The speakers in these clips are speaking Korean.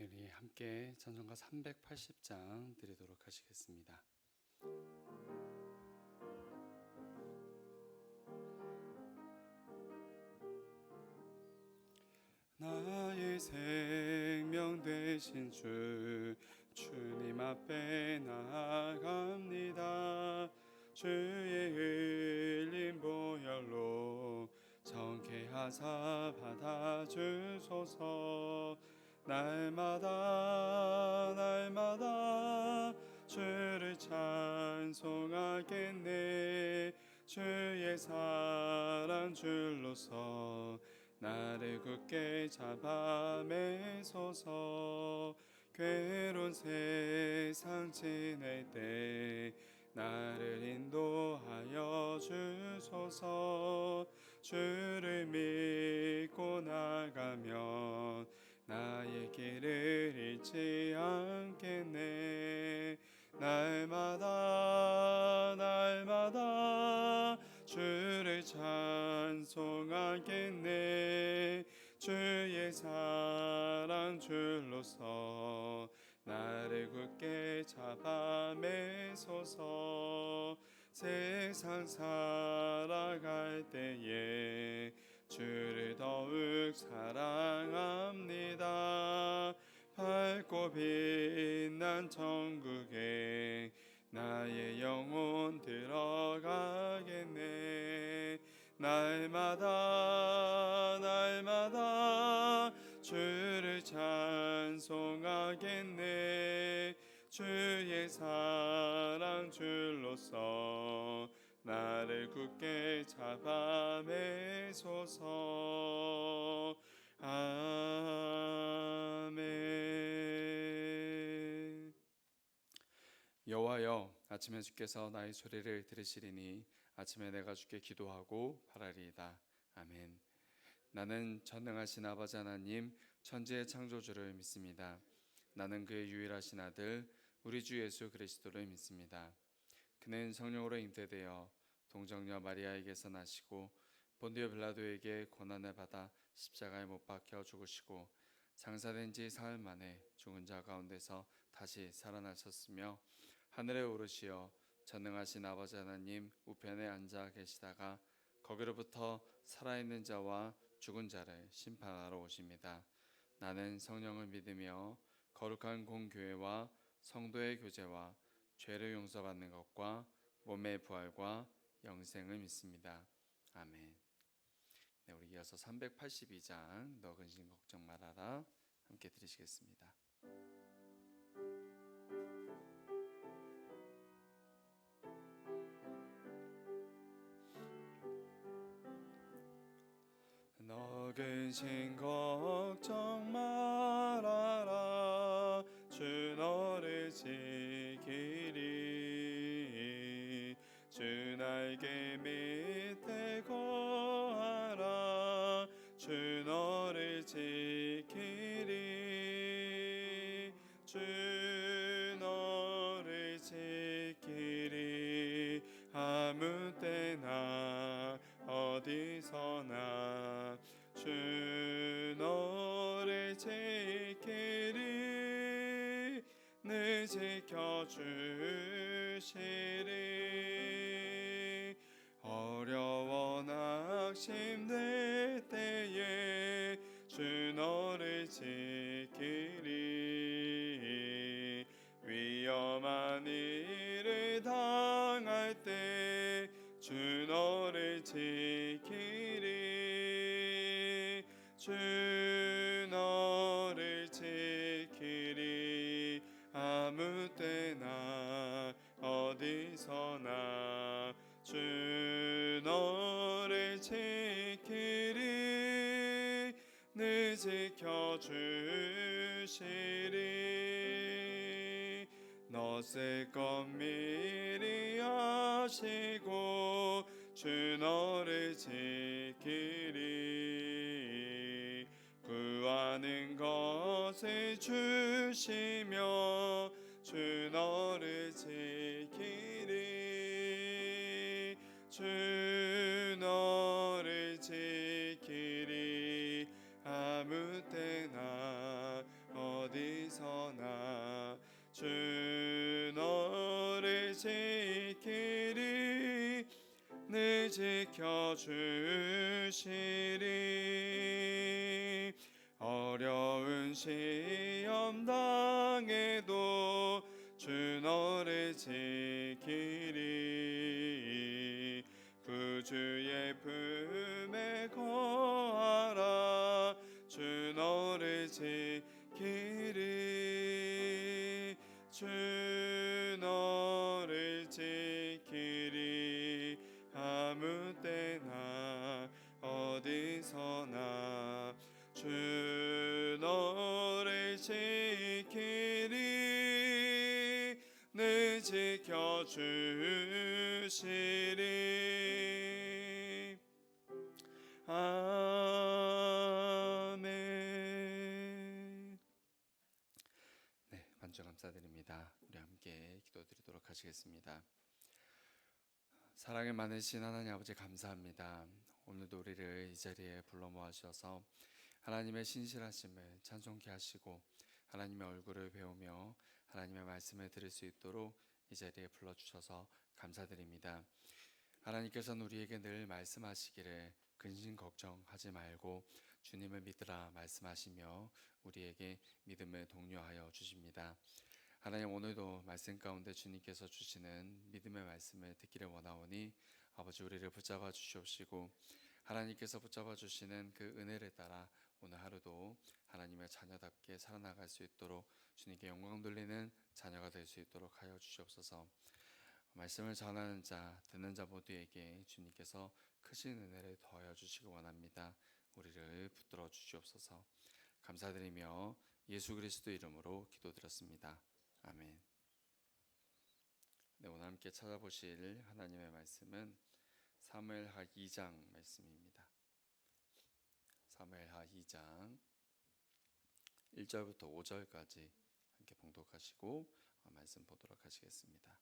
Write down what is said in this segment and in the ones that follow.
우리 함께 찬송가 380장 드리도록 하시겠습니다. 나의 생명 되신 주님 앞에 나아갑니다. 주의 흘린 보혈로 정케하사 받아주소서. 날마다 주를 찬송하겠네. 주의 사랑 줄로서 나를 굳게 잡아 매소서. 괴로운 세상 지낼 때 나를 인도하여 주소서. 주를 믿고 나가면 나의 길을 잃지 않겠네. 날마다 주를 찬송하겠네. 주의 사랑 줄로서 나를 굳게 잡아 매소서. 세상 살아갈 때에 주를 더욱 사랑합니다. 밝고 빛난 천국에 나의 영혼 들어가겠네. 날마다 주를 찬송하겠네. 주의 사랑 줄로서 나를 굳게 잡아 매소서. 아멘. 여호와여, 아침에 주께서 나의 소리를 들으시리니 아침에 내가 주께 기도하고 바라리이다. 아멘. 나는 전능하신 아버지 하나님, 천지의 창조주를 믿습니다. 나는 그의 유일하신 아들 우리 주 예수 그리스도를 믿습니다. 그는 성령으로 잉태되어 동정녀 마리아에게서 나시고 본디오 빌라도에게 고난을 받아 십자가에 못 박혀 죽으시고 장사된 지 사흘 만에 죽은 자 가운데서 다시 살아나셨으며 하늘에 오르시어 전능하신 아버지 하나님 우편에 앉아 계시다가 거기로부터 살아있는 자와 죽은 자를 심판하러 오십니다. 나는 성령을 믿으며 거룩한 공교회와 성도의 교제와 죄를 용서받는 것과 몸의 부활과 영생을 믿습니다. 아멘. 네, 우리 이어서 382장 너 근심 걱정 말아라 함께 들으시겠습니다. 너 근심 걱정 말아라. 주 너를 지키리. 주 날개 밑에 거하라. 주 너를 지키리. 주 너를 지키리. 아무 때나 어디서나 주 너를 지키리. 늘 지켜주시리. 어려워 낙심될 때에 주 너를 지키리. 위험한 일을 당할 때 주 너를 지키리. 주 너를 지키리. 아무 때나 어디서나 주 너를 지키리. 늘 지켜주시리. 너 쓸 것 미리 아시고 주 너를 지키리. 구하는 것을 주시며 주 너를 지키리. 주 너를 지키리. 아무 때나 어디 너를 지키리 늘 지켜주시리 어려운 시험 당해도 주 너를 지키리 구주의 품에 거하라 주 너를 지키리 주 너를 지키리 아무 때나 어디서나 주 너를 지키리 늘 지켜주시리 아멘. 네, 반주 감사드립니다. 우리 함께 기도드리도록 하시겠습니다. 사랑이 많으신 하나님 아버지 감사합니다. 오늘도 우리를 이 자리에 불러 모아주셔서 하나님의 신실하심을 찬송케 하시고 하나님의 얼굴을 배우며 하나님의 말씀을 들을 수 있도록 이 자리에 불러주셔서 감사드립니다. 하나님께서는 우리에게 늘 말씀하시기를 근심 걱정하지 말고 주님을 믿으라 말씀하시며 우리에게 믿음을 독려하여 주십니다. 하나님 오늘도 말씀 가운데 주님께서 주시는 믿음의 말씀을 듣기를 원하오니 아버지 우리를 붙잡아 주시옵시고 하나님께서 붙잡아 주시는 그 은혜를 따라 오늘 하루도 하나님의 자녀답게 살아나갈 수 있도록 주님께 영광 돌리는 자녀가 될 수 있도록 하여 주시옵소서. 말씀을 전하는 자, 듣는 자 모두에게 주님께서 크신 은혜를 더하여 주시기 원합니다. 우리를 붙들어 주시옵소서. 감사드리며 예수 그리스도 이름으로 기도드렸습니다. 아멘. 네, 오늘 함께 찾아보실 하나님의 말씀은 사무엘하 2장 말씀입니다. 사무엘하 2장 1절부터 5절까지 함께 봉독하시고 말씀 보도록 하시겠습니다.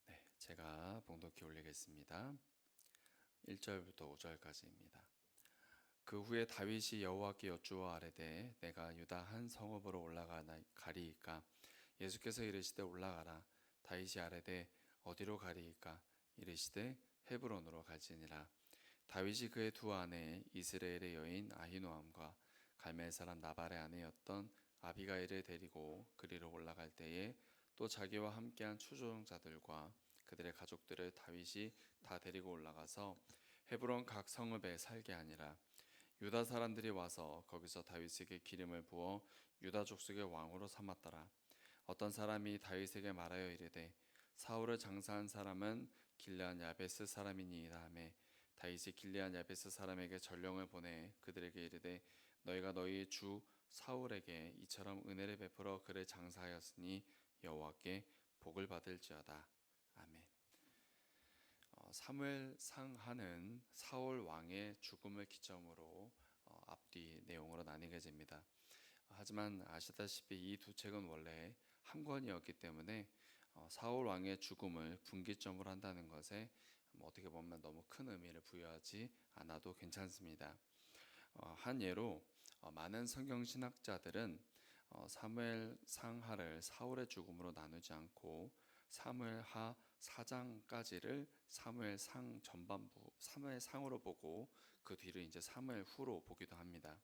네, 제가 봉독해 올리겠습니다. 1절부터 5절까지입니다. 그 후에 다윗이 여호와께 여쭈어 아뢰되 내가 유다 한 성읍으로 올라가리이까 예수께서 이르시되 올라가라. 다윗이 아뢰되 어디로 가리이까 이르시되 헤브론으로 갈지니라. 다윗이 그의 두 아내 이스라엘의 여인 아히노암과 갈멜 사람 나발의 아내였던 아비가일을 데리고 그리로 올라갈 때에 또 자기와 함께한 추조정자들과 그들의 가족들을 다윗이 다 데리고 올라가서 헤브론 각 성읍에 살게 하니라. 유다 사람들이 와서 거기서 다윗에게 기름을 부어 유다 족속의 왕으로 삼았더라. 어떤 사람이 다윗에게 말하여 이르되 사울을 장사한 사람은 길르앗 야베스 사람이니이다 하매 다윗이 길르앗 야베스 사람에게 전령을 보내 그들에게 이르되 너희가 너희 주 사울에게 이처럼 은혜를 베풀어 그를 장사하였으니 여호와께 복을 받을지어다. 아멘. 사무엘상하는 사울 왕의 죽음을 기점으로 앞뒤 내용으로 나뉘게 됩니다. 하지만 아시다시피 이 두 책은 원래 한 권이었기 때문에 사울 왕의 죽음을 분기점으로 한다는 것에 어떻게 보면 너무 큰 의미를 부여하지 않아도 괜찮습니다. 한 예로 많은 성경 신학자들은 사무엘상하를 사울의 죽음으로 나누지 않고 사무엘하 4장까지를 사무엘상 전반부 사무엘상으로 보고 그 뒤를 이제 사무엘후로 보기도 합니다.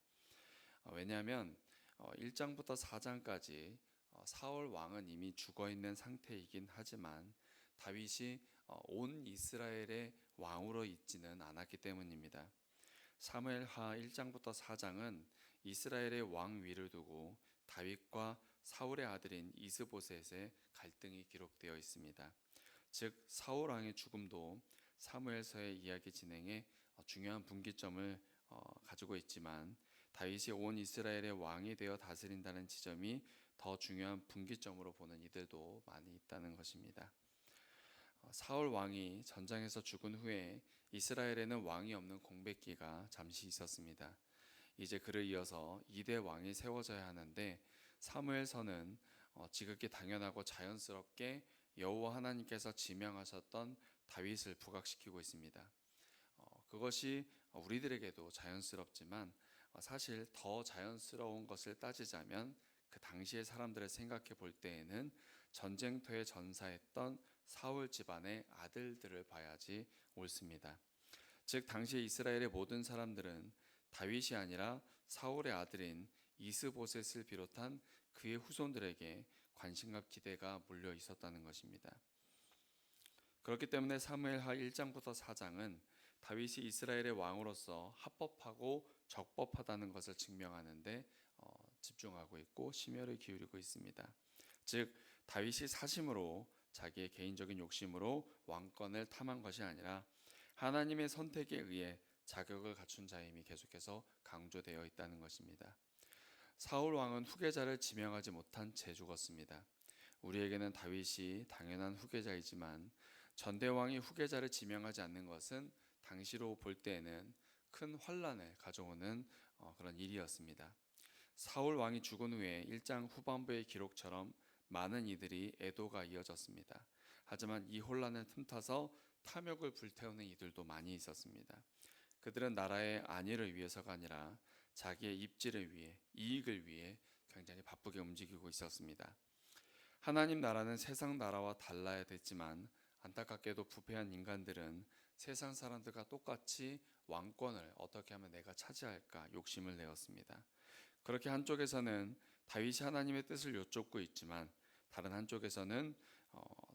왜냐하면 1장부터 4장까지 사울 왕은 이미 죽어 있는 상태이긴 하지만 다윗이 온 이스라엘의 왕으로 있지는 않았기 때문입니다. 사무엘하 1장부터 4장은 이스라엘의 왕 위를 두고 다윗과 사울의 아들인 이스보셋의 갈등이 기록되어 있습니다. 즉 사울 왕의 죽음도 사무엘서의 이야기 진행에 중요한 분기점을 가지고 있지만 다윗이 온 이스라엘의 왕이 되어 다스린다는 지점이 더 중요한 분기점으로 보는 이들도 많이 있다는 것입니다. 사울 왕이 전장에서 죽은 후에 이스라엘에는 왕이 없는 공백기가 잠시 있었습니다. 이제 그를 이어서 2대 왕이 세워져야 하는데 사무엘서는 지극히 당연하고 자연스럽게 여호와 하나님께서 지명하셨던 다윗을 부각시키고 있습니다. 그것이 우리들에게도 자연스럽지만 사실 더 자연스러운 것을 따지자면 그 당시의 사람들을 생각해 볼 때에는 전쟁터에 전사했던 사울 집안의 아들들을 봐야지 옳습니다. 즉 당시 이스라엘의 모든 사람들은 다윗이 아니라 사울의 아들인 이스보셋을 비롯한 그의 후손들에게 관심과 기대가 몰려 있었다는 것입니다. 그렇기 때문에 사무엘하 1장부터 4장은 다윗이 이스라엘의 왕으로서 합법하고 적법하다는 것을 증명하는데 집중하고 있고 심혈을 기울이고 있습니다. 즉 다윗이 사심으로 자기의 개인적인 욕심으로 왕권을 탐한 것이 아니라 하나님의 선택에 의해 자격을 갖춘 자임이 계속해서 강조되어 있다는 것입니다. 사울 왕은 후계자를 지명하지 못한 채 죽었습니다. 우리에게는 다윗이 당연한 후계자이지만 전대왕이 후계자를 지명하지 않는 것은 당시로 볼 때에는 큰 환란을 가져오는 그런 일이었습니다. 사울 왕이 죽은 후에 1장 후반부의 기록처럼 많은 이들이 애도가 이어졌습니다. 하지만 이 혼란을 틈타서 탐욕을 불태우는 이들도 많이 있었습니다. 그들은 나라의 안위를 위해서가 아니라 자기의 입지를 위해, 이익을 위해 굉장히 바쁘게 움직이고 있었습니다. 하나님 나라는 세상 나라와 달라야 됐지만 안타깝게도 부패한 인간들은 세상 사람들과 똑같이 왕권을 어떻게 하면 내가 차지할까 욕심을 내었습니다. 그렇게 한쪽에서는 다윗이 하나님의 뜻을 여쭙고 있지만 다른 한쪽에서는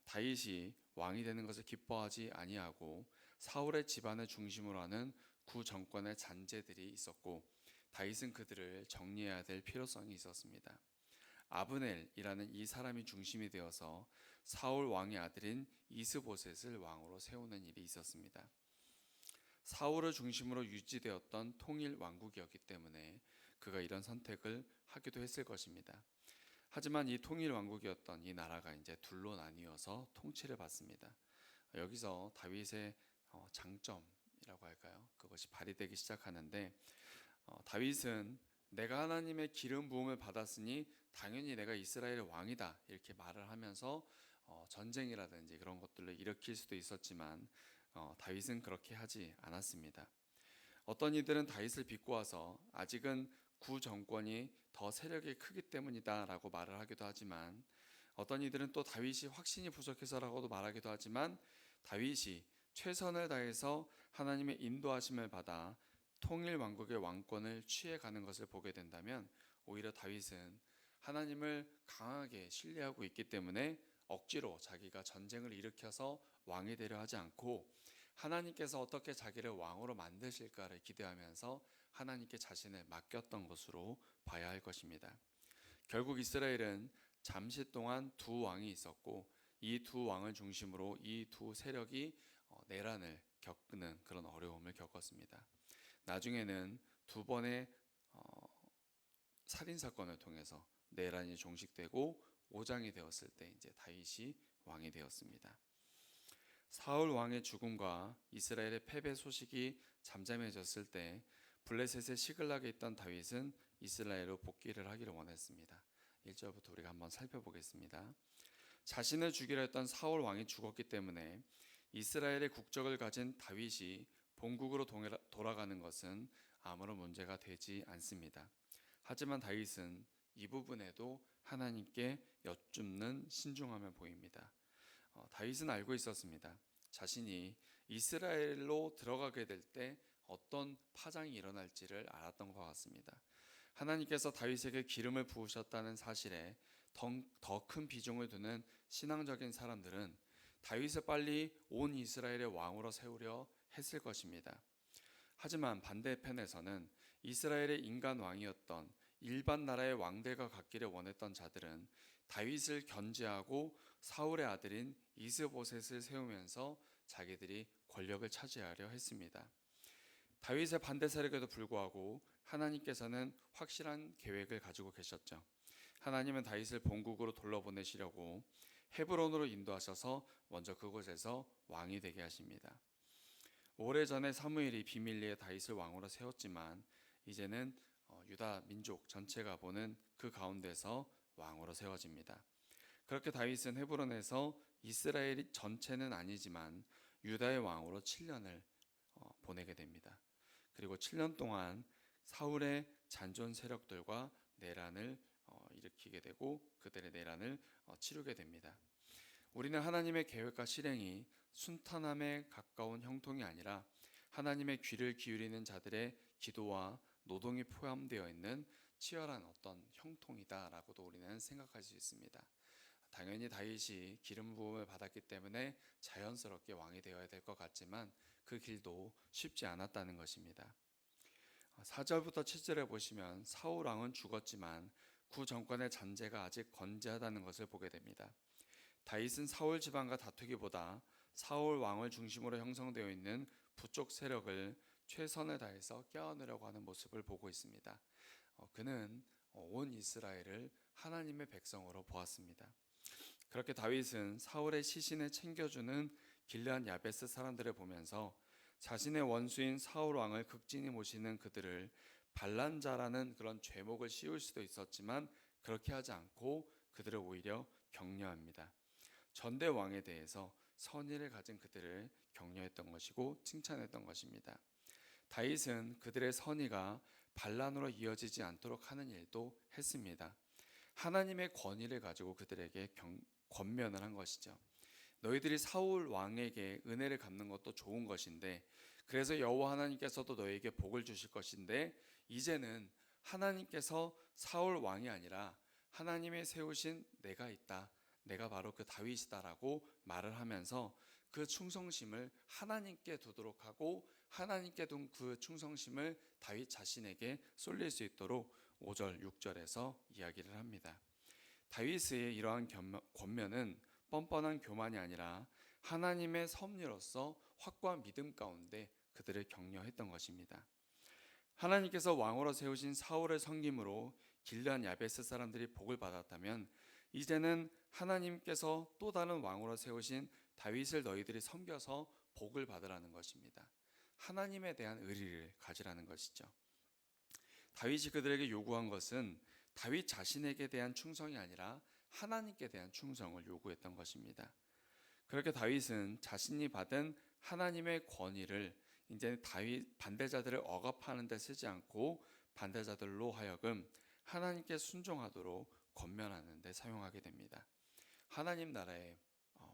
다윗이 왕이 되는 것을 기뻐하지 아니하고 사울의 집안을 중심으로 하는 구 정권의 잔재들이 있었고 다윗은 그들을 정리해야 될 필요성이 있었습니다. 아브넬이라는 이 사람이 중심이 되어서 사울 왕의 아들인 이스보셋을 왕으로 세우는 일이 있었습니다. 사울을 중심으로 유지되었던 통일 왕국이었기 때문에 그가 이런 선택을 하기도 했을 것입니다. 하지만 이 통일 왕국이었던 이 나라가 이제 둘로 나뉘어서 통치를 받습니다. 여기서 다윗의 장점이라고 할까요? 그것이 발휘되기 시작하는데 다윗은 내가 하나님의 기름 부음을 받았으니 당연히 내가 이스라엘의 왕이다 이렇게 말을 하면서 전쟁이라든지 그런 것들을 일으킬 수도 있었지만 다윗은 그렇게 하지 않았습니다. 어떤 이들은 다윗을 비꼬아서 아직은 구 정권이 더 세력이 크기 때문이다라고 말을 하기도 하지만 어떤 이들은 또 다윗이 확신이 부족해서라고도 말하기도 하지만 다윗이 최선을 다해서 하나님의 인도하심을 받아 통일 왕국의 왕권을 취해가는 것을 보게 된다면 오히려 다윗은 하나님을 강하게 신뢰하고 있기 때문에 억지로 자기가 전쟁을 일으켜서 왕이 되려 하지 않고 하나님께서 어떻게 자기를 왕으로 만드실까를 기대하면서 하나님께 자신을 맡겼던 것으로 봐야 할 것입니다. 결국 이스라엘은 잠시 동안 두 왕이 있었고 이 두 왕을 중심으로 이 두 세력이 내란을 겪는 그런 어려움을 겪었습니다. 나중에는 두 번의 살인 사건을 통해서 내란이 종식되고 5장이 되었을 때 이제 다윗이 왕이 되었습니다. 사울 왕의 죽음과 이스라엘의 패배 소식이 잠잠해졌을 때 블레셋의 시글락에 있던 다윗은 이스라엘로 복귀를 하기를 원했습니다. 1절부터 우리가 한번 살펴보겠습니다. 자신을 죽이려 했던 사울 왕이 죽었기 때문에 이스라엘의 국적을 가진 다윗이 본국으로 돌아가는 것은 아무런 문제가 되지 않습니다. 하지만 다윗은 이 부분에도 하나님께 여쭙는 신중함을 보입니다. 다윗은 알고 있었습니다. 자신이 이스라엘로 들어가게 될 때 어떤 파장이 일어날지를 알았던 것 같습니다. 하나님께서 다윗에게 기름을 부으셨다는 사실에 더 큰 비중을 두는 신앙적인 사람들은 다윗을 빨리 온 이스라엘의 왕으로 세우려 했을 것입니다. 하지만 반대편에서는 이스라엘의 인간 왕이었던 일반 나라의 왕들과 같기를 원했던 자들은 다윗을 견제하고 사울의 아들인 이스보셋을 세우면서 자기들이 권력을 차지하려 했습니다. 다윗의 반대 세력에도 불구하고 하나님께서는 확실한 계획을 가지고 계셨죠. 하나님은 다윗을 본국으로 돌려보내시려고 헤브론으로 인도하셔서 먼저 그곳에서 왕이 되게 하십니다. 오래전에 사무엘이 비밀리에 다윗을 왕으로 세웠지만 이제는 유다 민족 전체가 보는 그 가운데서 왕으로 세워집니다. 그렇게 다윗은 헤브론에서 이스라엘 전체는 아니지만 유다의 왕으로 7년을 보내게 됩니다. 그리고 7년 동안 사울의 잔존 세력들과 내란을 일으키게 되고 그들의 내란을 치르게 됩니다. 우리는 하나님의 계획과 실행이 순탄함에 가까운 형통이 아니라 하나님의 귀를 기울이는 자들의 기도와 노동이 포함되어 있는 치열한 어떤 형통이다라고도 우리는 생각할 수 있습니다. 당연히 다윗이 기름 부음을 받았기 때문에 자연스럽게 왕이 되어야 될 것 같지만 그 길도 쉽지 않았다는 것입니다. 4절부터 7절에 보시면 사울 왕은 죽었지만 구 정권의 잔재가 아직 건재하다는 것을 보게 됩니다. 다윗은 사울 집안과 다투기보다 사울 왕을 중심으로 형성되어 있는 부족 세력을 최선을 다해서 껴안으려고 하는 모습을 보고 있습니다. 그는 온 이스라엘을 하나님의 백성으로 보았습니다. 그렇게 다윗은 사울의 시신을 챙겨주는 길르앗 야베스 사람들을 보면서 자신의 원수인 사울 왕을 극진히 모시는 그들을 반란자라는 그런 죄목을 씌울 수도 있었지만 그렇게 하지 않고 그들을 오히려 격려합니다. 전대 왕에 대해서 선의를 가진 그들을 격려했던 것이고 칭찬했던 것입니다. 다윗은 그들의 선의가 반란으로 이어지지 않도록 하는 일도 했습니다. 하나님의 권위를 가지고 그들에게 권면을 한 것이죠. 너희들이 사울 왕에게 은혜를 갚는 것도 좋은 것인데 그래서 여호와 하나님께서도 너희에게 복을 주실 것인데 이제는 하나님께서 사울 왕이 아니라 하나님의 세우신 내가 있다. 내가 바로 그 다윗이다라고 말을 하면서 그 충성심을 하나님께 두도록 하고 하나님께 둔 그 충성심을 다윗 자신에게 쏠릴 수 있도록 5절, 6절에서 이야기를 합니다. 다윗의 이러한 권면은 뻔뻔한 교만이 아니라 하나님의 섭리로서 확고한 믿음 가운데 그들을 격려했던 것입니다. 하나님께서 왕으로 세우신 사울의 섬김으로 길르앗 야베스 사람들이 복을 받았다면 이제는 하나님께서 또 다른 왕으로 세우신 다윗을 너희들이 섬겨서 복을 받으라는 것입니다. 하나님에 대한 의리를 가지라는 것이죠. 다윗이 그들에게 요구한 것은 다윗 자신에게 대한 충성이 아니라 하나님께 대한 충성을 요구했던 것입니다. 그렇게 다윗은 자신이 받은 하나님의 권위를 이제 다윗 반대자들을 억압하는 데 쓰지 않고 반대자들로 하여금 하나님께 순종하도록 권면하는 데 사용하게 됩니다. 하나님 나라의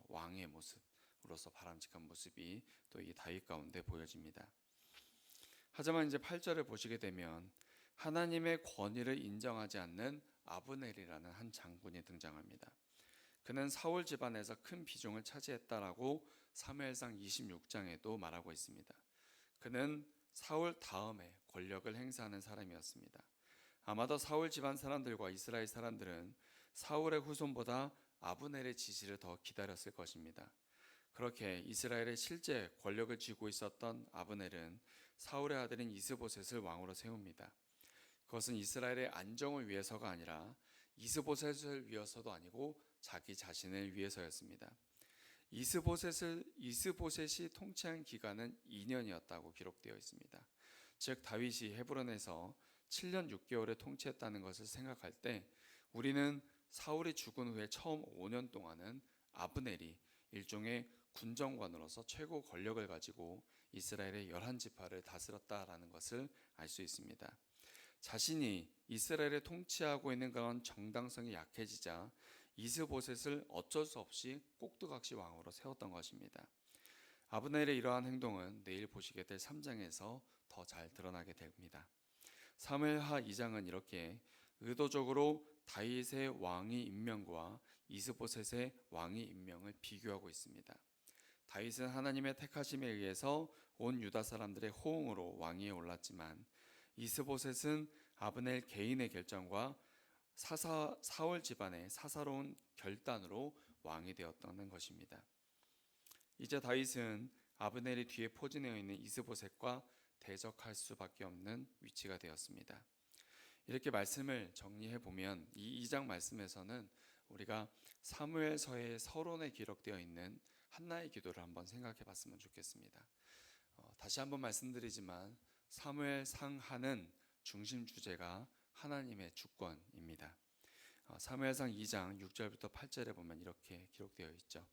왕의 모습으로서 바람직한 모습이 또 이 다윗 가운데 보여집니다. 하지만 이제 8절을 보시게 되면 하나님의 권위를 인정하지 않는 아브넬이라는 한 장군이 등장합니다. 그는 사울 집안에서 큰 비중을 차지했다라고 사무엘상 26장에도 말하고 있습니다. 그는 사울 다음에 권력을 행사하는 사람이었습니다. 아마도 사울 집안 사람들과 이스라엘 사람들은 사울의 후손보다 아브넬의 지시를 더 기다렸을 것입니다. 그렇게 이스라엘의 실제 권력을 쥐고 있었던 아브넬은 사울의 아들인 이스보셋을 왕으로 세웁니다. 그것은 이스라엘의 안정을 위해서가 아니라 이스보셋을 위해서도 아니고 자기 자신을 위해서였습니다. 이스보셋이 통치한 기간은 2년이었다고 기록되어 있습니다. 즉 다윗이 헤브론에서 7년 6개월을 통치했다는 것을 생각할 때 우리는 사울이 죽은 후에 처음 5년 동안은 아브넬이 일종의 군정관으로서 최고 권력을 가지고 이스라엘의 11지파를 다스렸다라는 것을 알 수 있습니다. 자신이 이스라엘을 통치하고 있는 그런 정당성이 약해지자 이스보셋을 어쩔 수 없이 꼭두각시 왕으로 세웠던 것입니다. 아브넬의 이러한 행동은 내일 보시게 될 3장에서 더 잘 드러나게 됩니다. 사무엘하 2장은 이렇게 의도적으로 다윗의 왕위 임명과 이스보셋의 왕위 임명을 비교하고 있습니다. 다윗은 하나님의 택하심에 의해서 온 유다 사람들의 호응으로 왕위에 올랐지만 이스보셋은 아브넬 개인의 결정과 사울 집안의 사사로운 결단으로 왕이 되었다는 것입니다. 이제 다윗은 아브넬이 뒤에 포진되어 있는 이스보셋과 대적할 수밖에 없는 위치가 되었습니다. 이렇게 말씀을 정리해 보면 이 2장 말씀에서는 우리가 사무엘서의 서론에 기록되어 있는 한나의 기도를 한번 생각해 봤으면 좋겠습니다. 다시 한번 말씀드리지만 사무엘상 하는 중심 주제가 하나님의 주권입니다. 사무엘상 2장 6절부터 8절에 보면 이렇게 기록되어 있죠.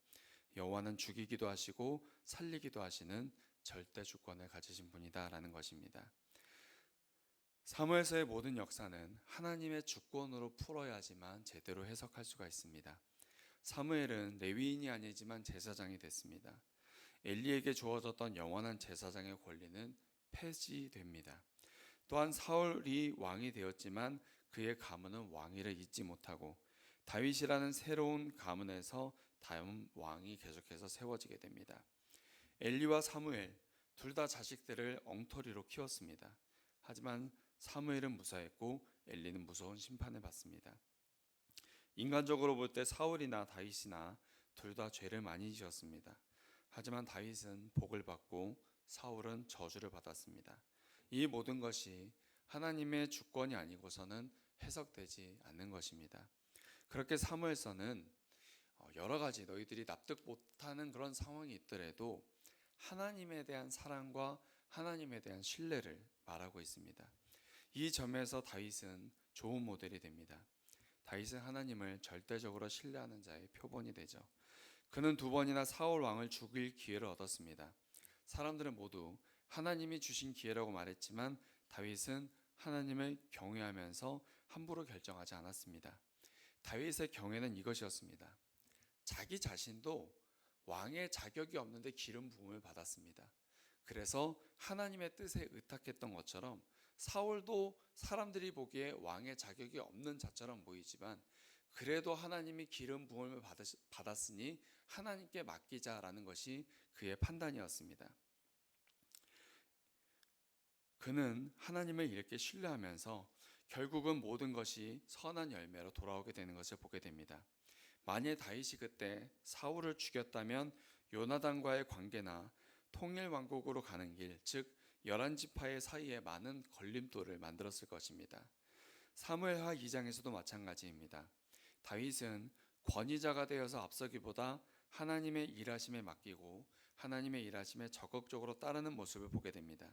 여호와는 죽이기도 하시고 살리기도 하시는 절대 주권을 가지신 분이다라는 것입니다. 사무엘서의 모든 역사는 하나님의 주권으로 풀어야지만 제대로 해석할 수가 있습니다. 사무엘은 레위인이 아니지만 제사장이 됐습니다. 엘리에게 주어졌던 영원한 제사장의 권리는 폐지됩니다. 또한 사울이 왕이 되었지만 그의 가문은 왕위를 잇지 못하고 다윗이라는 새로운 가문에서 다음 왕이 계속해서 세워지게 됩니다. 엘리와 사무엘 둘 다 자식들을 엉터리로 키웠습니다. 하지만 사무엘은 무사했고 엘리는 무서운 심판을 받습니다. 인간적으로 볼 때 사울이나 다윗이나 둘 다 죄를 많이 지었습니다. 하지만 다윗은 복을 받고 사울은 저주를 받았습니다. 이 모든 것이 하나님의 주권이 아니고서는 해석되지 않는 것입니다. 그렇게 사무엘서는 여러 가지 너희들이 납득 못하는 그런 상황이 있더라도 하나님에 대한 사랑과 하나님에 대한 신뢰를 말하고 있습니다. 이 점에서 다윗은 좋은 모델이 됩니다. 다윗은 하나님을 절대적으로 신뢰하는 자의 표본이 되죠. 그는 2번이나 사울 왕을 죽일 기회를 얻었습니다. 사람들은 모두 하나님이 주신 기회라고 말했지만 다윗은 하나님을 경외하면서 함부로 결정하지 않았습니다. 다윗의 경외는 이것이었습니다. 자기 자신도 왕의 자격이 없는데 기름 부음을 받았습니다. 그래서 하나님의 뜻에 의탁했던 것처럼 사울도 사람들이 보기에 왕의 자격이 없는 자처럼 보이지만 그래도 하나님이 기름 부음을 받았으니 하나님께 맡기자라는 것이 그의 판단이었습니다. 그는 하나님을 이렇게 신뢰하면서 결국은 모든 것이 선한 열매로 돌아오게 되는 것을 보게 됩니다. 만일 다윗이 그때 사울을 죽였다면 요나단과의 관계나 통일 왕국으로 가는 길, 즉 11지파의 사이에 많은 걸림돌을 만들었을 것입니다. 사무엘하 2장에서도 마찬가지입니다. 다윗은 권위자가 되어서 앞서기보다 하나님의 일하심에 맡기고 하나님의 일하심에 적극적으로 따르는 모습을 보게 됩니다.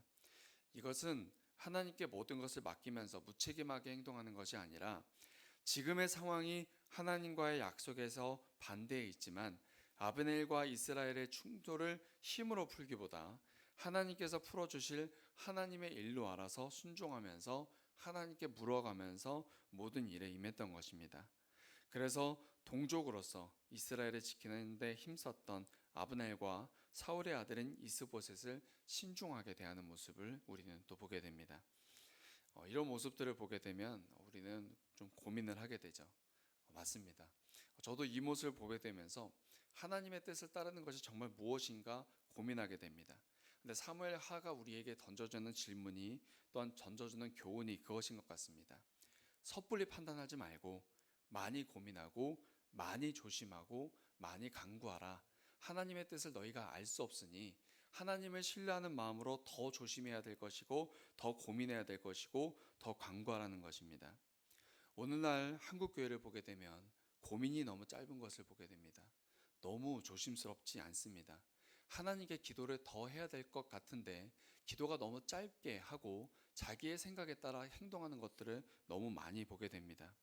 이것은 하나님께 모든 것을 맡기면서 무책임하게 행동하는 것이 아니라 지금의 상황이 하나님과의 약속에서 반대에 있지만 아브넬과 이스라엘의 충돌을 힘으로 풀기보다 하나님께서 풀어주실 하나님의 일로 알아서 순종하면서 하나님께 물어가면서 모든 일에 임했던 것입니다. 그래서 동족으로서 이스라엘을 지키는 데 힘썼던 아브넬과 사울의 아들인 이스보셋을 신중하게 대하는 모습을 우리는 또 보게 됩니다. 이런 모습들을 보게 되면 우리는 좀 고민을 하게 되죠. 맞습니다. 저도 이 모습을 보게 되면서 하나님의 뜻을 따르는 것이 정말 무엇인가 고민하게 됩니다. 근데 사무엘 하가 우리에게 던져주는 질문이 또한 던져주는 교훈이 그것인 것 같습니다. 섣불리 판단하지 말고 많이 고민하고 많이 조심하고 많이 간구하라. 하나님의 뜻을 너희가 알 수 없으니 하나님을 신뢰하는 마음으로 더 조심해야 될 것이고 더 고민해야 될 것이고 더 간구하라는 것입니다. 오늘날 한국교회를 보게 되면 고민이 너무 짧은 것을 보게 됩니다. 너무 조심스럽지 않습니다. 하나님께 기도를 더 해야 될 것 같은데 기도가 너무 짧게 하고 자기의 생각에 따라 행동하는 것들을 너무 많이 보게 됩니다.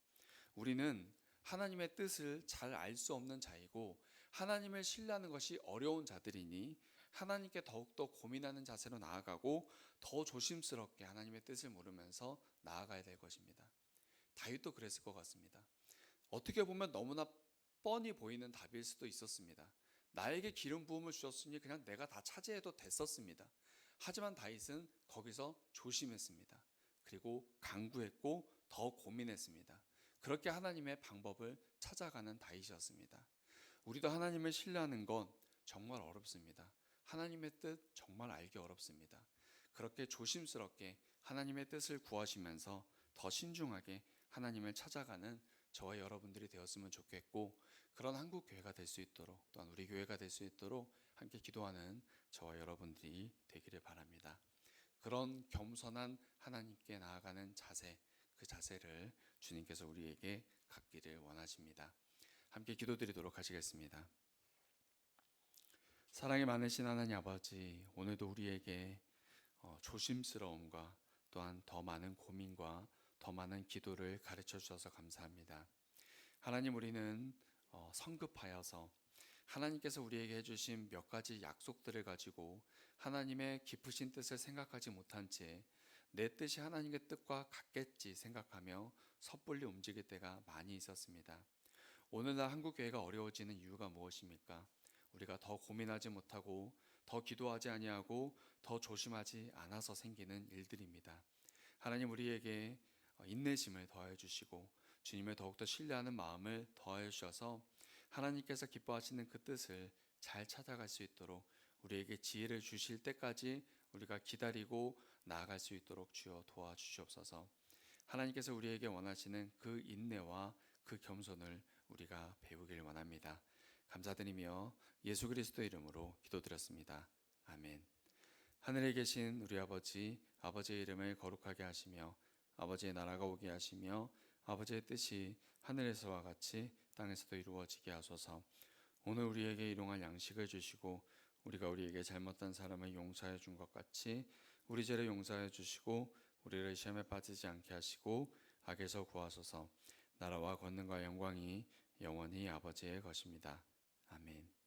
우리는 하나님의 뜻을 잘 알 수 없는 자이고 하나님을 신뢰하는 것이 어려운 자들이니 하나님께 더욱더 고민하는 자세로 나아가고 더 조심스럽게 하나님의 뜻을 물으면서 나아가야 될 것입니다. 다윗도 그랬을 것 같습니다. 어떻게 보면 너무나 뻔히 보이는 답일 수도 있었습니다. 나에게 기름 부음을 주셨으니 그냥 내가 다 차지해도 됐었습니다. 하지만 다윗은 거기서 조심했습니다. 그리고 간구했고 더 고민했습니다. 그렇게 하나님의 방법을 찾아가는 다윗이었습니다. 우리도 하나님을 신뢰하는 건 정말 어렵습니다. 하나님의 뜻 정말 알기 어렵습니다. 그렇게 조심스럽게 하나님의 뜻을 구하시면서 더 신중하게 하나님을 찾아가는 저와 여러분들이 되었으면 좋겠고 그런 한국 교회가 될 수 있도록 또한 우리 교회가 될 수 있도록 함께 기도하는 저와 여러분들이 되기를 바랍니다. 그런 겸손한 하나님께 나아가는 자세, 그 자세를 주님께서 우리에게 갖기를 원하십니다. 함께 기도드리도록 하시겠습니다. 사랑이 많으신 하나님 아버지, 오늘도 우리에게 조심스러움과 또한 더 많은 고민과 더 많은 기도를 가르쳐 주셔서 감사합니다. 하나님, 우리는 성급하여서 하나님께서 우리에게 해주신 몇 가지 약속들을 가지고 하나님의 깊으신 뜻을 생각하지 못한 채 내 뜻이 하나님의 뜻과 같겠지 생각하며 섣불리 움직일 때가 많이 있었습니다. 오늘날 한국 교회가 어려워지는 이유가 무엇입니까? 우리가 더 고민하지 못하고 더 기도하지 아니하고 더 조심하지 않아서 생기는 일들입니다. 하나님 우리에게 인내심을 더해 주시고 주님을 더욱더 신뢰하는 마음을 더해 주셔서 하나님께서 기뻐하시는 그 뜻을 잘 찾아갈 수 있도록 우리에게 지혜를 주실 때까지 우리가 기다리고 나아갈 수 있도록 주여 도와주시옵소서. 하나님께서 우리에게 원하시는 그 인내와 그 겸손을 우리가 배우길 원합니다. 감사드리며 예수 그리스도 이름으로 기도드렸습니다. 아멘. 하늘에 계신 우리 아버지, 아버지의 이름을 거룩하게 하시며 아버지의 나라가 오게 하시며 아버지의 뜻이 하늘에서와 같이 땅에서도 이루어지게 하소서. 오늘 우리에게 일용할 양식을 주시고 우리가 우리에게 잘못한 사람을 용서해 준 것 같이 우리 죄를 용서해 주시고 우리를 시험에 빠지지 않게 하시고 악에서 구하소서. 나라와 권능과 영광이 영원히 아버지의 것입니다. 아멘.